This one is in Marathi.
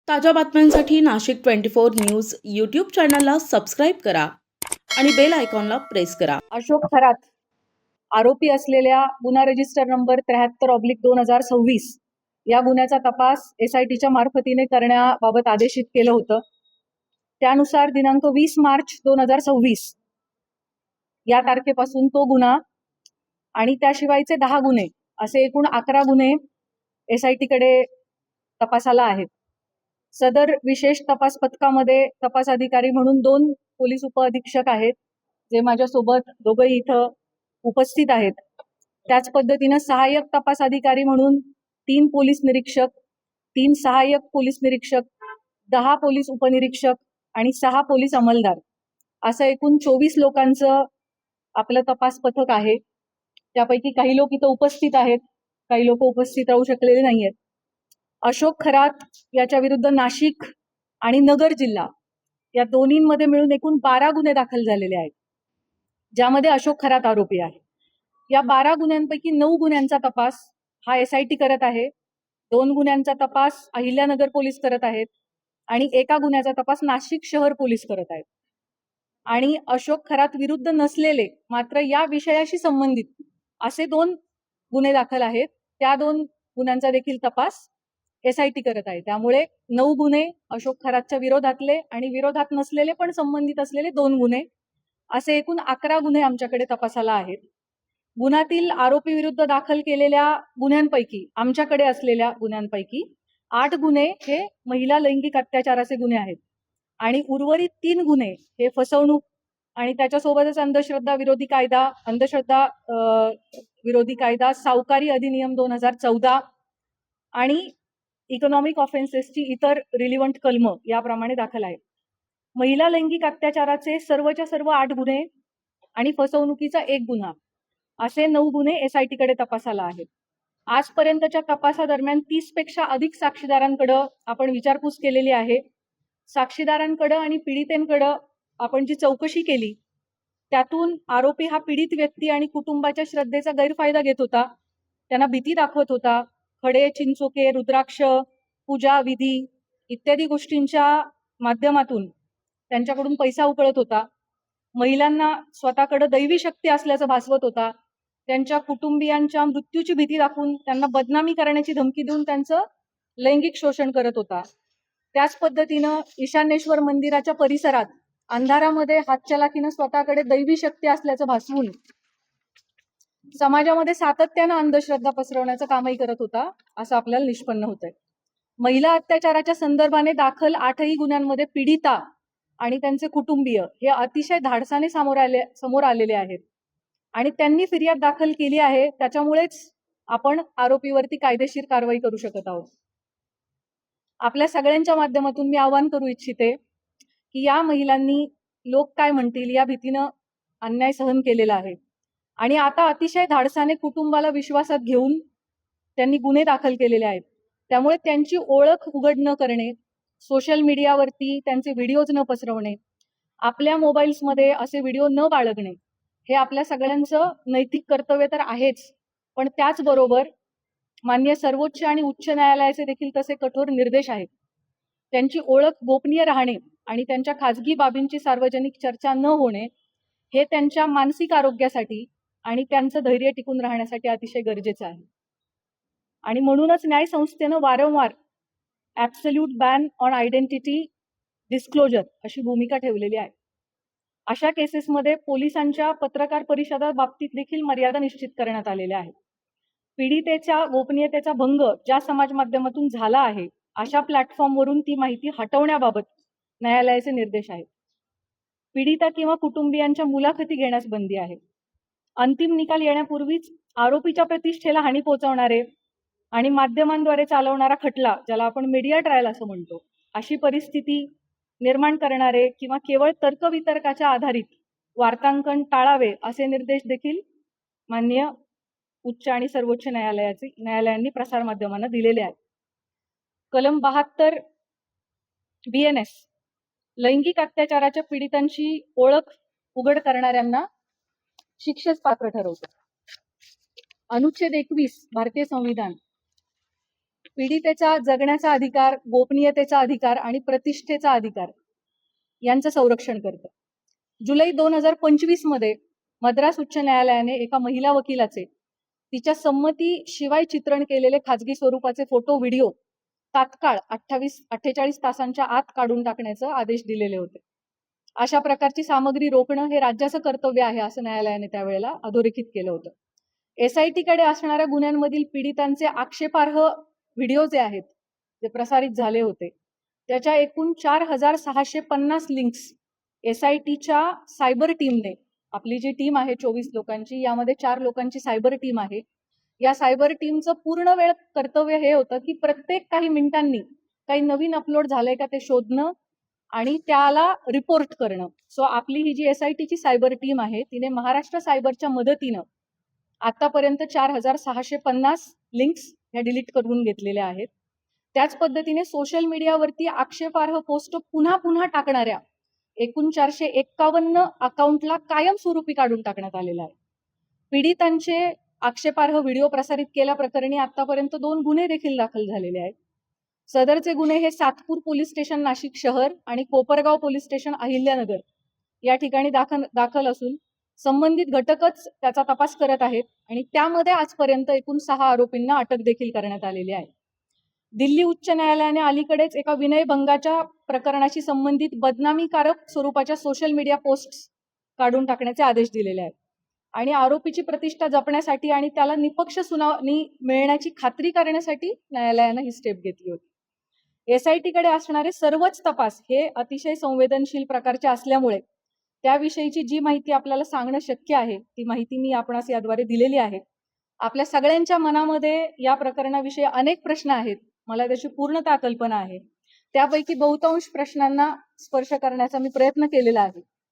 ताज्या बातम्यांसाठी नाशिक 24 न्यूज यूट्यूब चॅनलला सबस्क्राईब करा आणि बेल आयकॉनला प्रेस करा. अशोक खरात आरोपी असलेल्या गुन्हा रजिस्टर नंबर 73/2026 या गुन्ह्याचा तपास SITच्या मार्फतीने करण्याबाबत आदेशित केलं होतं. त्यानुसार दिनांक 20 मार्च 2026 या तारखेपासून तो गुन्हा आणि त्याशिवायचे 10 गुन्हे असे एकूण 11 गुन्हे SITकडे तपासाला आहेत. सदर विशेष तपास पथकामध्ये तपास अधिकारी म्हणून 2 पोलीस उपअधीक्षक आहेत, जे माझ्यासोबत दोघंही इथं उपस्थित आहेत. त्याच पद्धतीनं सहाय्यक तपास अधिकारी म्हणून 3 पोलीस निरीक्षक, 3 सहाय्यक पोलीस निरीक्षक, 10 पोलीस उपनिरीक्षक आणि 6 पोलीस अंमलदार असं एकूण 24 लोकांचं आपलं तपास पथक आहे. त्यापैकी काही लोक इथं उपस्थित आहेत, काही लोक उपस्थित राहू शकलेले नाहीयेत. अशोक खरात याच्या विरुद्ध नाशिक आणि नगर जिल्हा या दोन्हींमध्ये मिळून एकूण 12 गुन्हे दाखल झालेले आहेत, ज्यामध्ये अशोक खरात आरोपी आहे. या 12 गुन्ह्यांपैकी 9 गुन्ह्यांचा तपास हा SIT करत आहे, 2 गुन्ह्यांचा तपास अहिल्यानगर पोलीस करत आहेत आणि एका गुन्ह्याचा तपास नाशिक शहर पोलीस करत आहेत. आणि अशोक खरात विरुद्ध नसलेले मात्र या विषयाशी संबंधित असे 2 गुन्हे दाखल आहेत. त्या 2 गुन्ह्यांचा देखील तपास SIT करत आहे. त्यामुळे 9 गुन्हे अशोक खरातच्या विरोधातले आणि विरोधात नसलेले पण संबंधित असलेले 2 गुन्हे असे एकूण 11 गुन्हे आमच्याकडे तपासाला आहेत. गुन्ह्यातील आरोपी विरुद्ध दाखल केलेल्या गुन्ह्यांपैकी आमच्याकडे असलेल्या गुन्ह्यांपैकी 8 गुन्हे हे महिला लैंगिक अत्याचाराचे गुन्हे आहेत आणि उर्वरित 3 गुन्हे हे फसवणूक आणि त्याच्यासोबतच अंधश्रद्धा विरोधी कायदा, सावकारी अधिनियम 2014 आणि इकॉनॉमिक ऑफेन्सेसची इतर रिलिव्हंट कलम याप्रमाणे दाखल आहेत. महिला लैंगिक अत्याचाराचे सर्वच्या सर्व 8 गुन्हे आणि फसवणुकीचा 1 गुन्हा असे 9 गुन्हे SITकडे तपासाला आहेत. आजपर्यंतच्या तपासादरम्यान 30 पेक्षा अधिक साक्षीदारांकडं आपण विचारपूस केलेली आहे. साक्षीदारांकडं आणि पीडितेंकडं आपण जी चौकशी केली त्यातून आरोपी हा पीडित व्यक्ती आणि कुटुंबाच्या श्रद्धेचा गैरफायदा घेत होता, त्यांना भीती दाखवत होता, खडे, चिंचोके, रुद्राक्ष, पूजा विधी इत्यादी गोष्टींच्या माध्यमातून त्यांच्याकडून पैसा उकळत होता, महिलांना स्वतःकडे दैवी शक्ती असल्याचं भासवत होता, त्यांच्या कुटुंबियांच्या मृत्यूची भीती दाखवून त्यांना बदनामी करण्याची धमकी देऊन त्यांचं लैंगिक शोषण करत होता. त्याच पद्धतीनं ईशान्येश्वर मंदिराच्या परिसरात अंधारामध्ये हातचलाखीनं स्वतःकडे दैवी शक्ती असल्याचं भासवून समाजामध्ये सातत्यानं अंधश्रद्धा पसरवण्याचं कामही करत होता, असं आपल्याला निष्पन्न होतंय. महिला अत्याचाराच्या संदर्भाने दाखल 8ही गुन्ह्यांमध्ये पीडिता आणि त्यांचे कुटुंबीय हे अतिशय धाडसाने समोर आलेले आहेत आणि त्यांनी फिर्याद दाखल केली आहे. त्याच्यामुळेच आपण आरोपीवरती कायदेशीर कारवाई करू शकत आहोत. आपल्या सगळ्यांच्या माध्यमातून मी आवाहन करू इच्छिते की या महिलांनी लोक काय म्हणतील या भीतीनं अन्याय सहन केलेला आहे आणि आता अतिशय धाडसाने कुटुंबाला विश्वासात घेऊन त्यांनी गुन्हे दाखल केलेले आहेत. त्यामुळे त्यांची ओळख उघड न करणे, सोशल मीडियावरती त्यांचे व्हिडिओज न पसरवणे, आपल्या मोबाईल्समध्ये असे व्हिडिओ न बाळगणे हे आपल्या सगळ्यांचं नैतिक कर्तव्य तर आहेच, पण त्याचबरोबर माननीय सर्वोच्च आणि उच्च न्यायालयाचे देखील तसे कठोर निर्देश आहेत. त्यांची ओळख गोपनीय राहणे आणि त्यांच्या खाजगी बाबींची सार्वजनिक चर्चा न होणे हे त्यांच्या मानसिक आरोग्यासाठी आणि त्यांचं धैर्य टिकून राहण्यासाठी अतिशय गरजेचं आहे. आणि म्हणूनच न्याय संस्थेनं वारंवार absolute ban on identity disclosure अशी भूमिका ठेवलेली आहे. अशा केसेसमध्ये पोलिसांच्या पत्रकार परिषदा बाबतीत देखील मर्यादा निश्चित करण्यात आलेल्या आहेत. पीडितेच्या गोपनीयतेचा भंग ज्या समाज माध्यमातून झाला आहे अशा प्लॅटफॉर्मवरून ती माहिती हटवण्याबाबत न्यायालयाचे निर्देश आहेत. पीडिता किंवा कुटुंबियांच्या मुलाखती घेण्यास बंदी आहे. अंतिम निकाल येण्यापूर्वीच आरोपीच्या प्रतिष्ठेला हानी पोहोचवणारे आणि माध्यमांद्वारे चालवणारा खटला, ज्याला आपण मीडिया ट्रायल असं म्हणतो, अशी परिस्थिती निर्माण करणारे किंवा केवळ तर्कवितर्काच्या आधारित वार्तांकन टाळावे असे निर्देश देखील माननीय उच्च आणि सर्वोच्च न्यायालयांनी प्रसारमाध्यमांना दिलेले आहेत. कलम 72 BNS लैंगिक अत्याचाराच्या पीडितांची ओळख उघड करणाऱ्यांना शिक्षेस पात्र ठरवतो. अनुच्छेद 21 भारतीय संविधान पीडितेचा जगण्याचा अधिकार, गोपनीयतेचा अधिकार आणि प्रतिष्ठेचा अधिकार यांचं संरक्षण करतं. जुलै 2025 मध्ये मद्रास उच्च न्यायालयाने एका महिला वकिलाचे तिच्या संमतीशिवाय चित्रण केलेले खाजगी स्वरूपाचे फोटो व्हिडिओ तात्काळ 48 तासांच्या आत काढून टाकण्याचे आदेश दिलेले होते. अशा प्रकारची सामग्री रोखणं हे राज्याचं कर्तव्य आहे असं न्यायालयाने त्यावेळेला अधोरेखित केलं होतं. SIT कडे असणाऱ्या गुन्ह्यांमधील पीडितांचे आक्षेपार्ह व्हिडिओ जे आहेत जे प्रसारित झाले होते त्याच्या एकूण 4650 लिंक्स SITच्या सायबर टीमने, आपली जी टीम आहे 24 लोकांची, यामध्ये 4 लोकांची सायबर टीम आहे. या सायबर टीमचं पूर्ण वेळ कर्तव्य हे होतं की प्रत्येक काही मिनिटांनी काही नवीन अपलोड झालंय का ते शोधणं आणि त्याला रिपोर्ट करणं. सो आपली ही जी SITची सायबर टीम आहे तिने महाराष्ट्र सायबरच्या मदतीनं आतापर्यंत 4650 लिंक्स ह्या डिलीट करून घेतलेल्या आहेत. त्याच पद्धतीने सोशल मीडियावरती आक्षेपार्ह पोस्ट पुन्हा पुन्हा टाकणाऱ्या एकूण 451 अकाउंटला कायमस्वरूपी काढून टाकण्यात आलेला आहे. पीडितांचे आक्षेपार्ह व्हिडिओ प्रसारित केल्याप्रकरणी आतापर्यंत 2 गुन्हे देखील दाखल झालेले आहेत. सदरचे गुन्हे हे सातपूर पोलीस स्टेशन नाशिक शहर आणि कोपरगाव पोलीस स्टेशन अहिल्यानगर या ठिकाणी दाखल असून संबंधित घटकच त्याचा तपास करत आहेत आणि त्यामध्ये आजपर्यंत एकूण 6 आरोपींना अटक देखील करण्यात आलेली आहे. दिल्ली उच्च न्यायालयाने अलीकडेच एका विनयभंगाच्या प्रकरणाशी संबंधित बदनामीकारक स्वरूपाच्या सोशल मीडिया पोस्ट्स काढून टाकण्याचे आदेश दिलेले आहेत आणि आरोपीची प्रतिष्ठा जपण्यासाठी आणि त्याला निपक्ष सुनावणी मिळण्याची खात्री करण्यासाठी न्यायालयाने ही स्टेप घेतली होती. SIT कडे असणारे सर्वच तपास हे अतिशय संवेदनशील प्रकारचे असल्यामुळे त्याविषयीची जी माहिती आपल्याला सांगणं शक्य आहे ती माहिती मी आपणास याद्वारे दिलेली आहे. आपल्या सगळ्यांच्या मनामध्ये या प्रकरणाविषयी अनेक प्रश्न आहेत, मला त्याची पूर्णतः कल्पना आहे. त्यापैकी बहुतांश प्रश्नांना स्पर्श करण्याचा मी प्रयत्न केलेला आहे.